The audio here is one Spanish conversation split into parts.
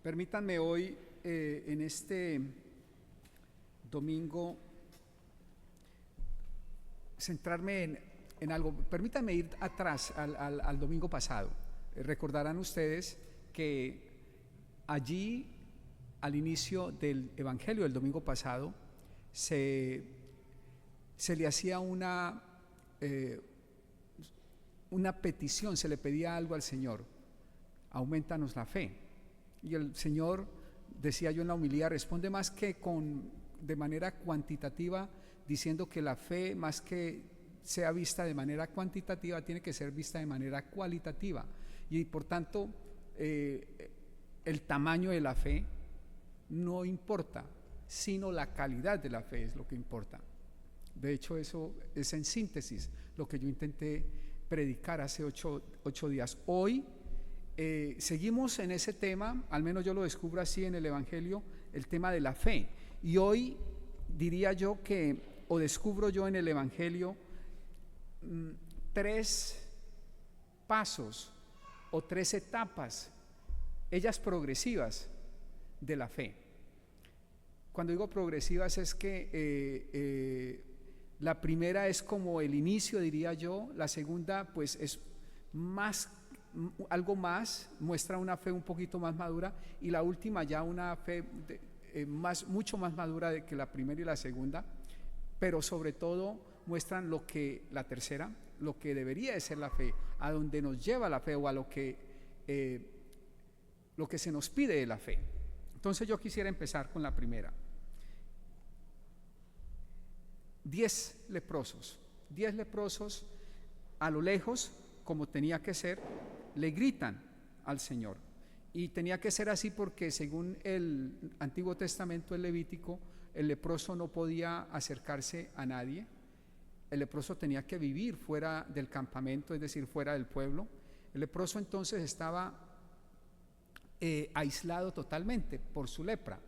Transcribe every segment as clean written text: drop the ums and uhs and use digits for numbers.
Permítanme hoy, en este domingo, centrarme en algo. Permítanme ir atrás al domingo pasado. Recordarán ustedes que allí, al inicio del Evangelio del domingo pasado, se le hacía una petición, se le pedía algo al Señor: aumentanos la fe. Y el Señor, decía yo en la homilía, responde más que de manera cuantitativa, diciendo que la fe, más que sea vista de manera cuantitativa, tiene que ser vista de manera cualitativa. Y por tanto, el tamaño de la fe no importa, sino la calidad de la fe es lo que importa. De hecho, eso es en síntesis lo que yo intenté predicar hace ocho días. Hoy seguimos en ese tema, al menos yo lo descubro así en el Evangelio, el tema de la fe. Y hoy diría yo o descubro yo en el Evangelio, tres pasos o tres etapas, ellas progresivas, de la fe. Cuando digo progresivas es que la primera es como el inicio, diría yo. La segunda pues es algo más, muestra una fe un poquito más madura, y la última ya una fe mucho más madura que la primera y la segunda, pero sobre todo muestran la tercera, lo que debería de ser la fe, a donde nos lleva la fe, o a lo que se nos pide de la fe. Entonces yo quisiera empezar con la primera. 10 leprosos a lo lejos, como tenía que ser, le gritan al Señor. Y tenía que ser así porque según el Antiguo Testamento, el Levítico, el leproso no podía acercarse a nadie. El leproso tenía que vivir fuera del campamento, es decir, fuera del pueblo. El leproso entonces estaba aislado totalmente por su lepra,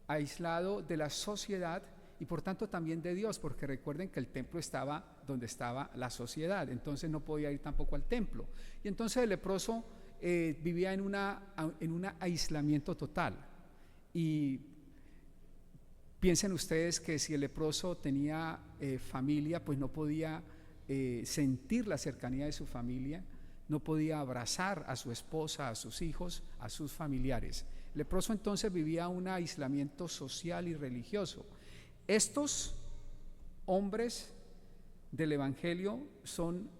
aislado de la sociedad y por tanto también de Dios, porque recuerden que el templo estaba donde estaba la sociedad, entonces no podía ir tampoco al templo. Y entonces el leproso vivía en un aislamiento total. Y piensen ustedes que si el leproso tenía familia, pues no podía sentir la cercanía de su familia, no podía abrazar a su esposa, a sus hijos, a sus familiares. El leproso entonces vivía un aislamiento social y religioso. Estos hombres del Evangelio son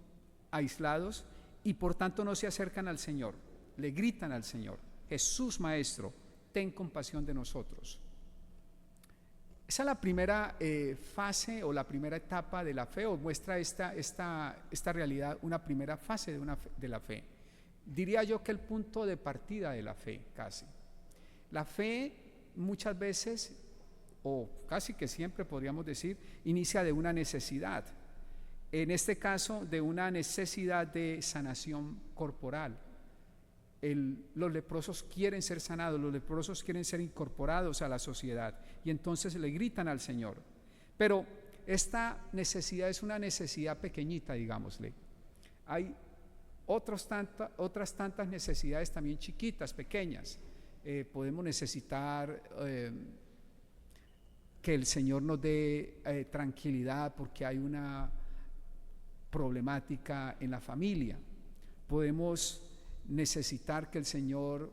aislados y por tanto no se acercan al Señor, le gritan al Señor: Jesús Maestro, ten compasión de nosotros. Esa es la primera fase o la primera etapa de la fe, o muestra esta realidad, una primera fase de la fe. Diría yo que el punto de partida de la fe, casi. La fe muchas veces, o casi que siempre podríamos decir, inicia de una necesidad. En este caso, de una necesidad de sanación corporal. Los leprosos quieren ser sanados, los leprosos quieren ser incorporados a la sociedad, y entonces le gritan al Señor. Pero esta necesidad es una necesidad pequeñita, digámosle. Hay otras tantas necesidades también chiquitas, pequeñas. Podemos necesitar que el Señor nos dé tranquilidad porque hay una problemática en la familia. Podemos necesitar que el Señor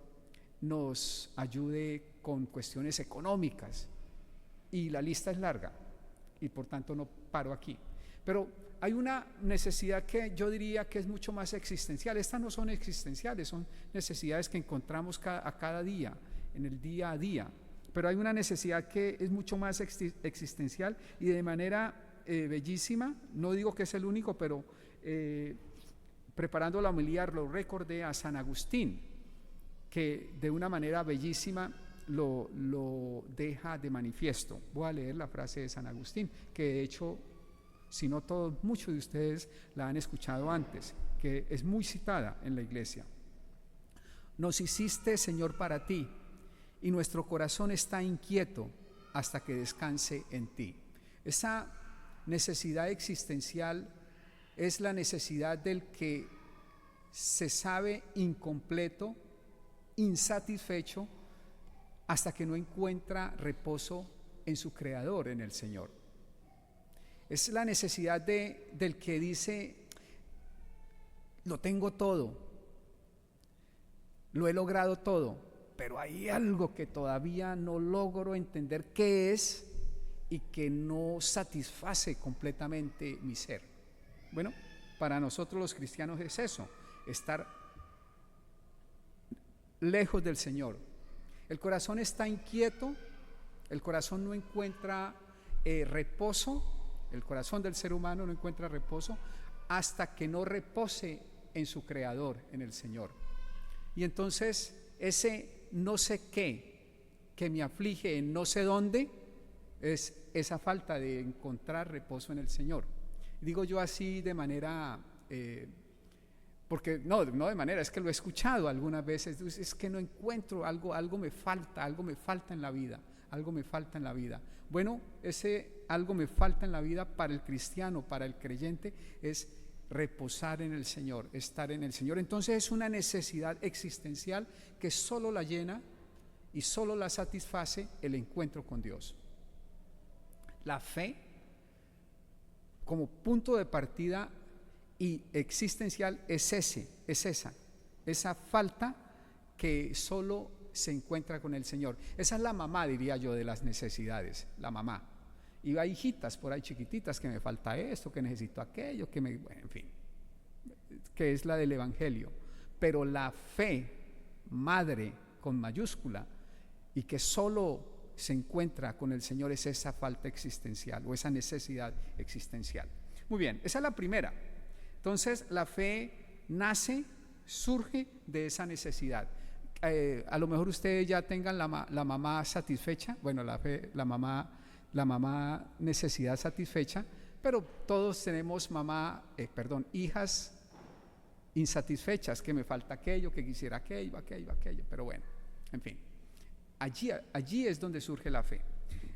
nos ayude con cuestiones económicas, y la lista es larga, y por tanto no paro aquí. Pero hay una necesidad que yo diría que es mucho más existencial. Estas no son existenciales, son necesidades que encontramos a cada día, en el día a día. Pero hay una necesidad que es mucho más existencial, y de manera bellísima, no digo que es el único, pero preparando la homilía lo recordé a San Agustín, que de una manera bellísima lo deja de manifiesto. Voy a leer la frase de San Agustín, que de hecho, si no todos, muchos de ustedes la han escuchado antes, que es muy citada en la iglesia. Nos hiciste, Señor, para ti, y nuestro corazón está inquieto hasta que descanse en ti. Esa necesidad existencial es la necesidad del que se sabe incompleto, insatisfecho, hasta que no encuentra reposo en su Creador, en el Señor. Es la necesidad del que dice: lo tengo todo, lo he logrado todo, pero hay algo que todavía no logro entender qué es y que no satisface completamente mi ser. Bueno, para nosotros los cristianos es eso, estar lejos del Señor. El corazón está inquieto, el corazón no encuentra reposo, el corazón del ser humano no encuentra reposo hasta que no repose en su Creador, en el Señor. Y entonces ese no sé qué que me aflige en no sé dónde es esa falta de encontrar reposo en el Señor. Digo yo así de manera, porque no de manera, es que lo he escuchado algunas veces: es que no encuentro algo me falta en la vida, algo me falta en la vida. Bueno, ese algo me falta en la vida para el cristiano, para el creyente, es reposar en el Señor, estar en el Señor. Entonces es una necesidad existencial que solo la llena y solo la satisface el encuentro con Dios. La fe, como punto de partida y existencial, es esa falta que solo se encuentra con el Señor. Esa es la mamá, diría yo, de las necesidades, la mamá. Y hay hijitas por ahí chiquititas: que me falta esto, que necesito aquello, bueno, en fin, que es la del Evangelio. Pero la fe, madre con mayúscula, y que solo se encuentra con el Señor, es esa falta existencial o esa necesidad existencial. Muy bien, esa es la primera. Entonces la fe surge de esa necesidad. A lo mejor ustedes ya tengan la mamá satisfecha, bueno, la mamá necesidad satisfecha, pero todos tenemos hijas insatisfechas: que me falta aquello, que quisiera aquello, pero bueno, en fin, allí es donde surge la fe.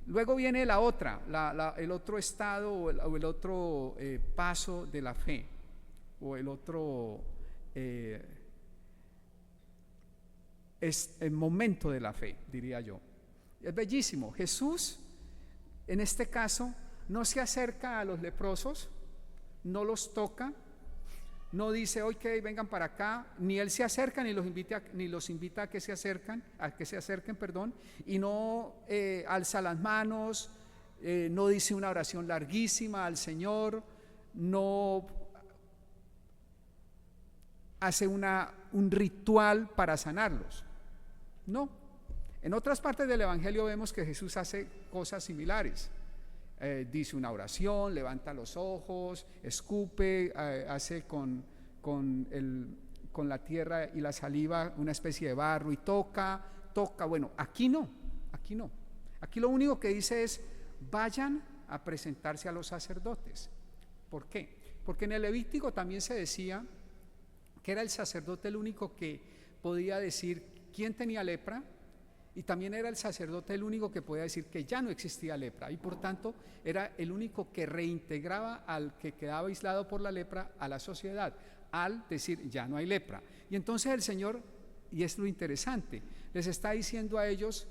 Luego viene la otra, el otro estado o el otro paso de la fe, o el otro es el momento de la fe, diría yo. Es bellísimo. Jesús, en este caso, no se acerca a los leprosos, no los toca, no dice: ok, vengan para acá, ni él se acerca ni los invita a que se acerquen, y no alza las manos, no dice una oración larguísima al Señor, no hace un ritual para sanarlos. No. En otras partes del Evangelio vemos que Jesús hace cosas similares. Dice una oración, levanta los ojos, escupe, hace con la tierra y la saliva una especie de barro y toca. Bueno, aquí no. Aquí lo único que dice es: vayan a presentarse a los sacerdotes. ¿Por qué? Porque en el Levítico también se decía que era el sacerdote el único que podía decir quién tenía lepra, y también era el sacerdote el único que podía decir que ya no existía lepra, y por tanto era el único que reintegraba al que quedaba aislado por la lepra a la sociedad, al decir ya no hay lepra. Y entonces el Señor, y es lo interesante, les está diciendo a ellos,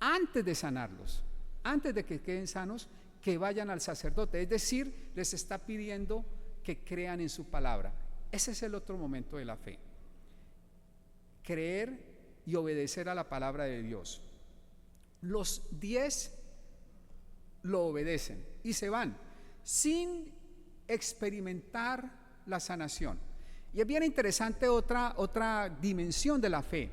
antes de sanarlos, antes de que queden sanos, que vayan al sacerdote. Es decir, les está pidiendo que crean en su palabra. Ese es el otro momento de la fe: creer y obedecer a la palabra de Dios. Los 10 lo obedecen y se van sin experimentar la sanación. Y es bien interesante otra dimensión de la fe,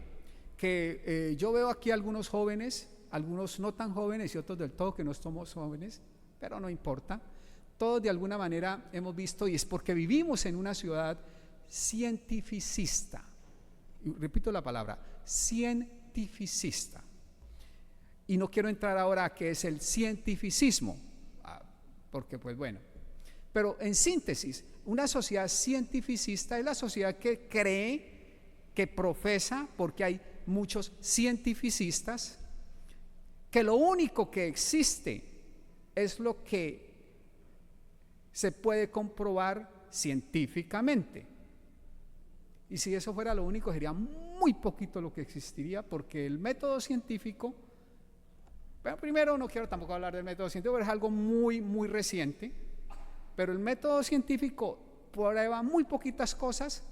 que yo veo aquí algunos jóvenes, algunos no tan jóvenes y otros del todo que no somos jóvenes, pero no importa. Todos de alguna manera hemos visto, y es porque vivimos en una ciudad cientificista. Y repito la palabra, cientificista. Y no quiero entrar ahora a qué es el cientificismo, porque pues bueno. Pero en síntesis, una sociedad cientificista es la sociedad que cree, que profesa, porque hay muchos cientificistas, que lo único que existe es lo que se puede comprobar científicamente. Y si eso fuera lo único, sería muy poquito lo que existiría, porque el método científico Pero primero no quiero tampoco hablar del método científico, es algo muy, muy reciente, pero el método científico prueba muy poquitas cosas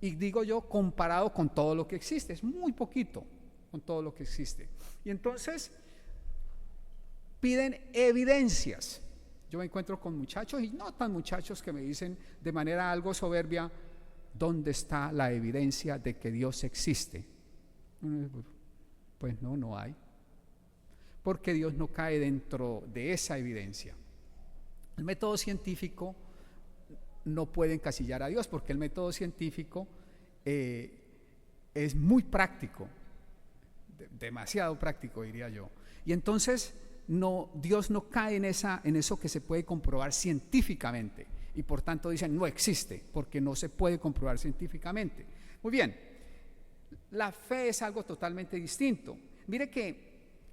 y digo yo, comparado con todo lo que existe, es muy poquito con todo lo que existe. Y entonces piden evidencias. Yo me encuentro con muchachos, y no tan muchachos, que me dicen de manera algo soberbia: ¿dónde está la evidencia de que Dios existe? Pues no hay, porque Dios no cae dentro de esa evidencia. El método científico no puede encasillar a Dios, porque el método científico es muy práctico, demasiado práctico, diría yo. Y entonces Dios no cae en eso que se puede comprobar científicamente, y por tanto dicen no existe, porque no se puede comprobar científicamente. Muy bien, la fe es algo totalmente distinto. Mire que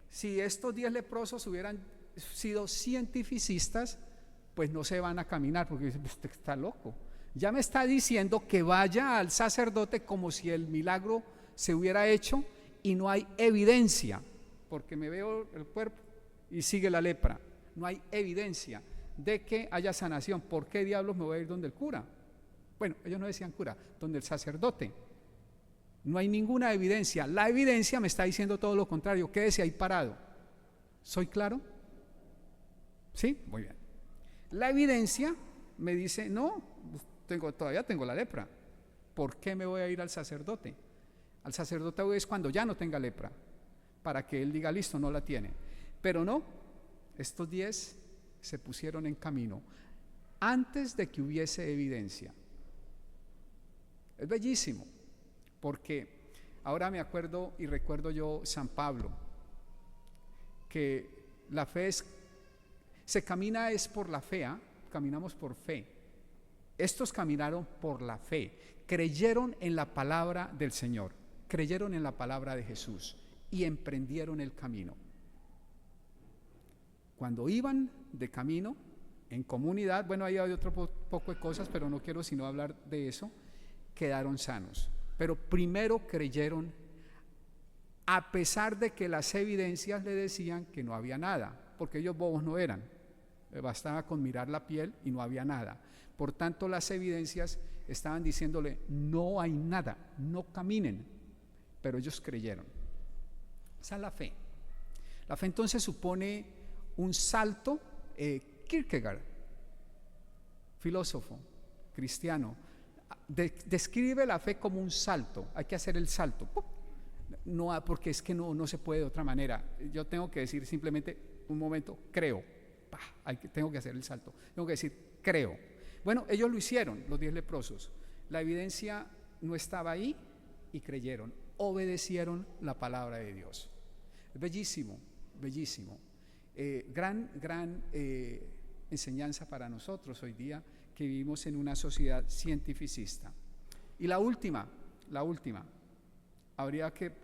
si estos 10 leprosos hubieran sido cientificistas, pues no se van a caminar, porque dicen, usted está loco. Ya me está diciendo que vaya al sacerdote como si el milagro se hubiera hecho y no hay evidencia, porque me veo el cuerpo y sigue la lepra. No hay evidencia de que haya sanación. ¿Por qué diablos me voy a ir donde el cura? Bueno, ellos no decían cura, donde el sacerdote. No hay ninguna evidencia. La evidencia me está diciendo todo lo contrario. Quédese ahí parado. ¿Soy claro? ¿Sí? Muy bien. La evidencia me dice, no, todavía tengo la lepra. ¿Por qué me voy a ir al sacerdote? Al sacerdote voy es cuando ya no tenga lepra, para que él diga, listo, no la tiene. Pero no, estos 10 se pusieron en camino antes de que hubiese evidencia. Es bellísimo, porque ahora me acuerdo y recuerdo yo San Pablo, que la fe se camina es por la fe, caminamos por fe. Estos caminaron por la fe, creyeron en la palabra del Señor, creyeron en la palabra de Jesús y emprendieron el camino. Cuando iban de camino, en comunidad, bueno, ahí hay otro poco de cosas, pero no quiero sino hablar de eso, quedaron sanos. Pero primero creyeron, a pesar de que las evidencias le decían que no había nada, porque ellos bobos no eran, bastaba con mirar la piel y no había nada. Por tanto, las evidencias estaban diciéndole, no hay nada, no caminen, pero ellos creyeron. Esa es la fe. La fe entonces supone un salto. Kierkegaard, filósofo cristiano, describe la fe como un salto. Hay que hacer el salto. No, porque es que no se puede de otra manera. Yo tengo que decir simplemente un momento, creo. Tengo que hacer el salto. Tengo que decir, creo. Bueno, ellos lo hicieron, los 10 leprosos. La evidencia no estaba ahí y creyeron, obedecieron la palabra de Dios. Es bellísimo, bellísimo. Gran enseñanza para nosotros hoy día que vivimos en una sociedad cientificista. Y la última,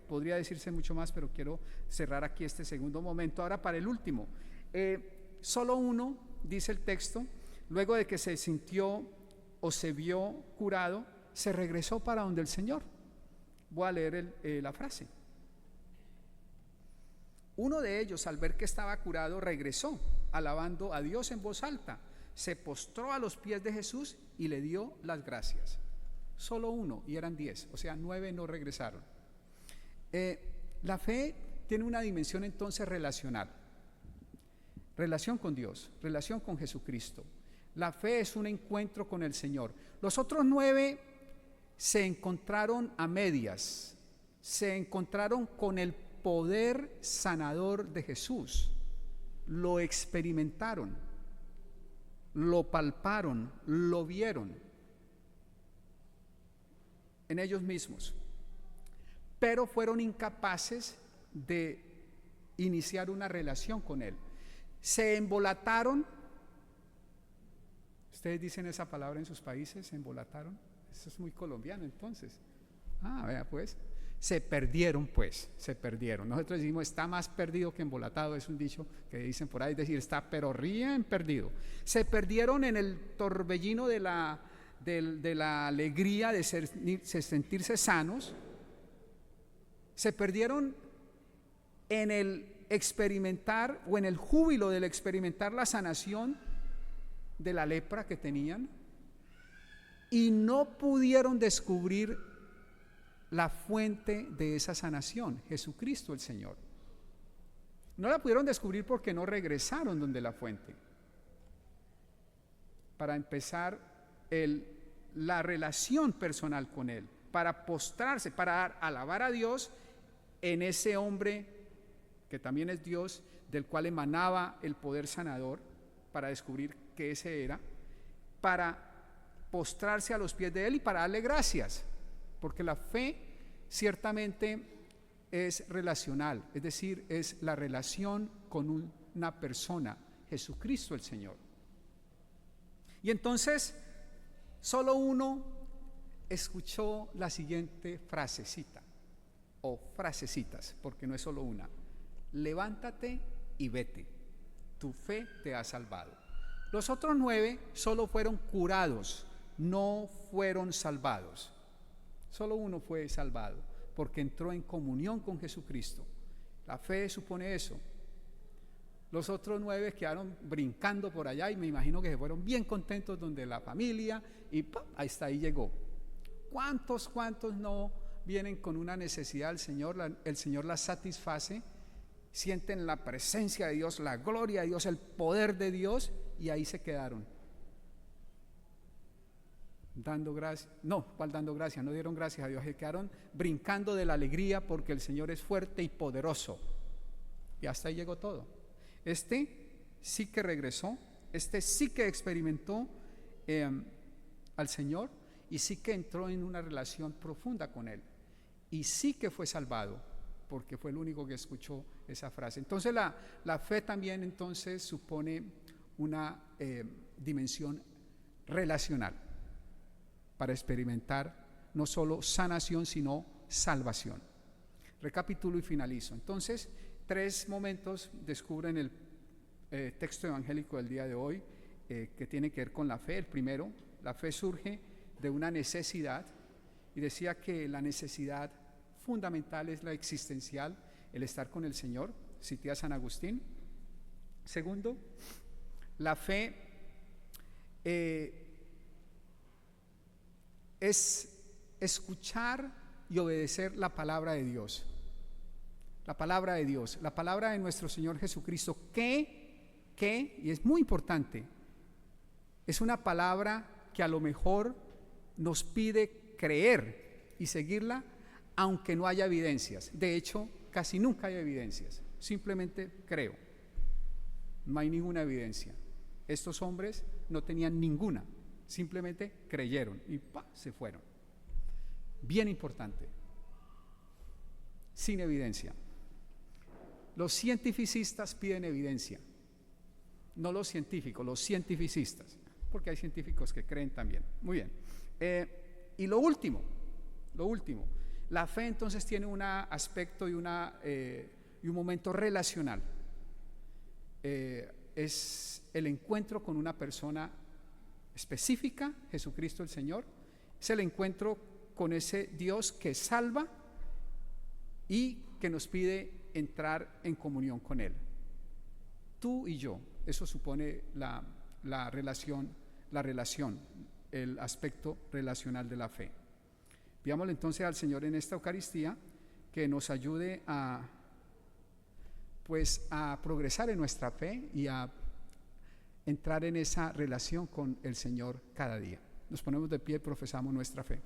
podría decirse mucho más, pero quiero cerrar aquí este segundo momento. Ahora para el último, solo uno, dice el texto, luego de que se sintió o se vio curado, se regresó para donde el Señor. Voy a leer la frase. Uno de ellos, al ver que estaba curado, regresó, alabando a Dios en voz alta, se postró a los pies de Jesús y le dio las gracias. Solo uno, y eran 10, o sea, 9 no regresaron. La fe tiene una dimensión entonces relacional, relación con Dios, relación con Jesucristo. La fe es un encuentro con el Señor. Los otros 9 se encontraron a medias, se encontraron con el poder sanador de Jesús, lo experimentaron, lo palparon, lo vieron en ellos mismos, pero fueron incapaces de iniciar una relación con Él. Se embolataron. ¿Ustedes dicen esa palabra en sus países? ¿Se embolataron? Eso es muy colombiano entonces. Vea pues. Se perdieron. Nosotros decimos, está más perdido que embolatado, es un dicho que dicen por ahí, es decir, está pero bien perdido. Se perdieron en el torbellino de la alegría de sentirse sanos. Se perdieron en el experimentar o en el júbilo del experimentar la sanación de la lepra que tenían, y no pudieron descubrir la fuente de esa sanación, Jesucristo el Señor. No la pudieron descubrir porque no regresaron donde la fuente. Para empezar la relación personal con Él, para postrarse, para alabar a Dios en ese hombre que también es Dios, del cual emanaba el poder sanador, para descubrir que ese era, para postrarse a los pies de Él y para darle gracias, porque la fe ciertamente es relacional, es decir, es la relación con una persona, Jesucristo el Señor. Y entonces solo uno escuchó la siguiente frasecita, o frasecitas, porque no es solo una: levántate y vete, tu fe te ha salvado. Los otros 9 solo fueron curados, no fueron salvados. Solo uno fue salvado, porque entró en comunión con Jesucristo. La fe supone eso. Los otros 9 quedaron brincando por allá y me imagino que se fueron bien contentos donde la familia y ¡pum!, hasta ahí llegó. ¿Cuántos no vienen con una necesidad del Señor? El Señor las satisface, sienten la presencia de Dios, la gloria de Dios, el poder de Dios, y ahí se quedaron. Dando gracias, no, ¿cuál dando gracias? No dieron gracias a Dios, se quedaron brincando de la alegría porque el Señor es fuerte y poderoso. Y hasta ahí llegó todo. Este sí que regresó, este sí que experimentó al Señor y sí que entró en una relación profunda con Él. Y sí que fue salvado, porque fue el único que escuchó esa frase. Entonces la fe también entonces supone una dimensión relacional, para experimentar no solo sanación, sino salvación. Recapitulo y finalizo. Entonces, 3 momentos descubren el texto evangélico del día de hoy que tiene que ver con la fe. El primero, la fe surge de una necesidad, y decía que la necesidad fundamental es la existencial, el estar con el Señor. Cité a San Agustín. Segundo, la fe es escuchar y obedecer la palabra de Dios. La palabra de Dios, la palabra de nuestro Señor Jesucristo, que, y es muy importante, es una palabra que a lo mejor nos pide creer y seguirla, aunque no haya evidencias. De hecho, casi nunca hay evidencias, simplemente creo. No hay ninguna evidencia. Estos hombres no tenían ninguna, simplemente creyeron y se fueron. Bien importante. Sin evidencia. Los cientificistas piden evidencia, no los científicos, los cientificistas, porque hay científicos que creen también. Muy bien. Y lo último, la fe entonces tiene un aspecto y un momento relacional. Es el encuentro con una persona específica, Jesucristo el Señor. Es el encuentro con ese Dios que salva y que nos pide entrar en comunión con Él. Tú y yo, eso supone la relación, el aspecto relacional de la fe. Pidámosle entonces al Señor en esta Eucaristía que nos ayude a progresar en nuestra fe y a entrar en esa relación con el Señor cada día. Nos ponemos de pie y profesamos nuestra fe.